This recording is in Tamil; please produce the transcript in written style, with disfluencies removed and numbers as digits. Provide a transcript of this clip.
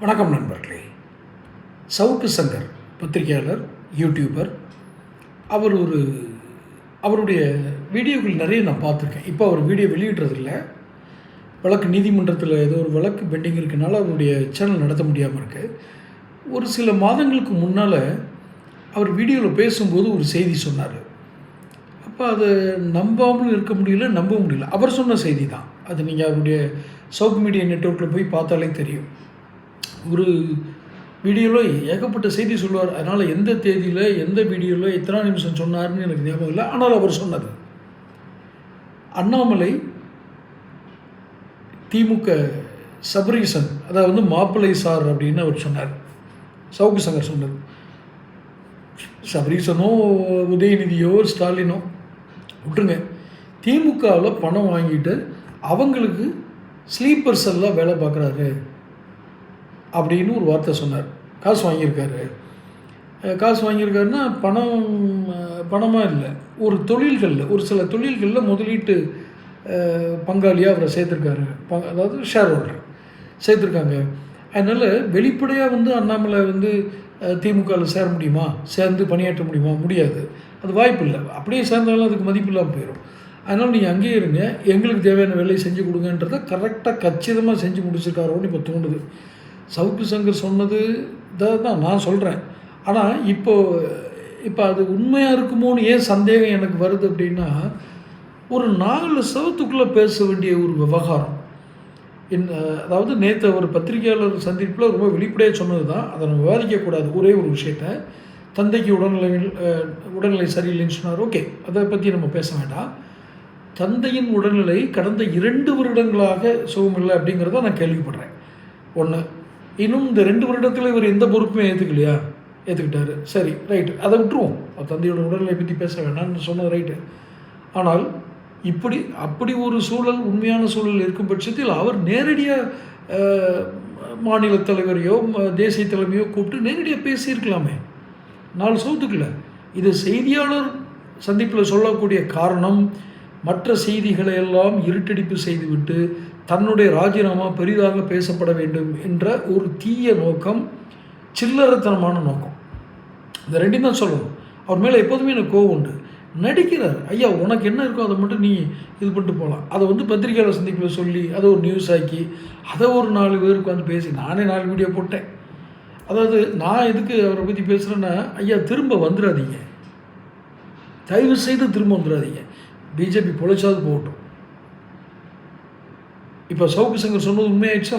வணக்கம் நண்பர்களே. சவுக்கு சங்கர் பத்திரிகையாளர், யூடியூபர். அவர் அவருடைய வீடியோக்கள் நிறைய நான் பார்த்துருக்கேன். இப்போ அவர் வீடியோ வெளியிடுறதில்ல. வழக்கு நீதிமன்றத்தில் ஏதோ ஒரு வழக்கு பெண்டிங் இருக்கனால அவருடைய சேனல் நடத்த முடியாமல் இருக்குது. ஒரு சில மாதங்களுக்கு முன்னால் அவர் வீடியோவில் பேசும்போது ஒரு செய்தி சொன்னார். அப்போ அதை நம்பாமலும் இருக்க முடியல, நம்ப முடியல. அவர் சொன்ன செய்தி தான் அது. நீங்கள் அவருடைய சவுக்கு மீடியா நெட்வொர்க்கில் போய் பார்த்தாலே தெரியும். ஒரு வீடியோவில் ஏகப்பட்ட செய்தி சொல்லுவார். அதனால் எந்த தேதியில் எந்த வீடியோவில் எத்தனை நிமிஷம் சொன்னார்னு எனக்கு ஞாபகம் இல்லை. ஆனால் அவர் சொன்னது அண்ணாமலை திமுக சபரீசன், அதாவது மாப்பிள்ளை சார் அப்படின்னு அவர் சொன்னார். சவுக்கு சங்கர் சொன்னது. சபரீசனோ உதயநிதியோ ஸ்டாலினோ விட்டுருங்க, திமுகவில் பணம் வாங்கிட்டு அவங்களுக்கு ஸ்லீப்பர்ஸ் எல்லாம் வேலை பார்க்குறாரு அப்படின்னு ஒரு வார்த்தை சொன்னார். காசு வாங்கியிருக்காருன்னா பணமாக இல்லை, ஒரு தொழில்களில், ஒரு சில தொழில்களில் முதலீட்டு பங்காளியாக அவரை சேர்த்துருக்காரு. அதாவது ஷேர் ஹோல்டர் சேர்த்துருக்காங்க. அதனால் வெளிப்படையாக அண்ணாமலை திமுகவில் சேர முடியுமா, சேர்ந்து பணியாற்ற முடியுமா? முடியாது, அது வாய்ப்பு இல்லை. அப்படியே சேர்ந்தாலும் அதுக்கு மதிப்பு இல்லாமல் போயிடும். அதனால் நீங்கள் அங்கேயே இருங்க, எங்களுக்கு தேவையான வேலையை செஞ்சு கொடுங்கன்றதை கரெக்டாக கச்சிதமாக செஞ்சு முடிச்சிருக்காரோன்னு இப்போ தோணுது. சவுக்கு சங்கர் சொன்னது தான் நான் சொல்கிறேன். ஆனால் இப்போ அது உண்மையாக இருக்குமோன்னு ஏன் சந்தேகம் எனக்கு வருது அப்படின்னா, ஒரு 4 சவத்துக்குள்ளே பேச வேண்டிய ஒரு விவகாரம். அதாவது நேற்று ஒரு பத்திரிகையாளர் சந்திப்பில் ரொம்ப வெளிப்படையாக சொன்னது தான். அதை நம்ம விவாதிக்கக்கூடாது. ஒரே ஒரு விஷயத்த, தந்தைக்கு உடல்நிலை சரியில்லைன்னு சொன்னார். ஓகே, அதை பற்றி நம்ம பேச வேண்டாம். தந்தையின் உடல்நிலை கடந்த 2 வருடங்களாக சுகமில்லை அப்படிங்கிறத நான் கேள்விப்படுறேன். ஒன்று. இன்னும் இந்த 2 வருடத்தில் இவர் எந்த பொறுப்புமே ஏற்றுக்கிட்டாரு. சரி, ரைட்டு, அதை விட்டுருவோம். தந்தையோட உடல்நிலை பற்றி பேச வேண்டாம்னு சொன்னது ரைட்டு. ஆனால் அப்படி ஒரு சூழல், உண்மையான சூழல் இருக்கும் பட்சத்தில் அவர் நேரடியாக மாநில தலைவரையோ தேசிய தலைமையோ கூப்பிட்டு நேரடியாக பேசியிருக்கலாமே, 4 சவுத்துக்குள்ள. இது செய்தியாளர் சந்திப்பில் சொல்லக்கூடிய காரணம், மற்ற செய்திகளை எல்லாம் இருட்டடிப்பு செய்துவிட்டு தன்னுடைய ராஜினாமா பெரிதாக பேசப்பட வேண்டும் என்ற ஒரு தீய நோக்கம், சில்லறத்தனமான நோக்கம். இந்த 2 தான் சொல்லணும். அவர் மேலே எப்போதுமே எனக்கு கோவம் உண்டு. நடிக்கிறார். ஐயா, உனக்கு என்ன இருக்கோ அதை மட்டும் நீ இது பண்ணிட்டு போகலாம். அதை பத்திரிகையாளர் சந்திப்பில் சொல்லி அதை ஒரு நியூஸ் ஆக்கி அதை ஒரு 4 பேருக்கு பேசி நானே 4 வீடியோ போட்டேன். அதாவது நான் எதுக்கு அவரை பற்றி பேசுகிறேன்னா, ஐயா திரும்ப வந்துடாதீங்க, தயவு செய்து திரும்ப வந்துடாதீங்க. பிஜேபி பொழைச்சாவது போகட்டும். இப்போ சவுக்கு சங்கர் சொன்னது உண்மையாயிடுச்சா?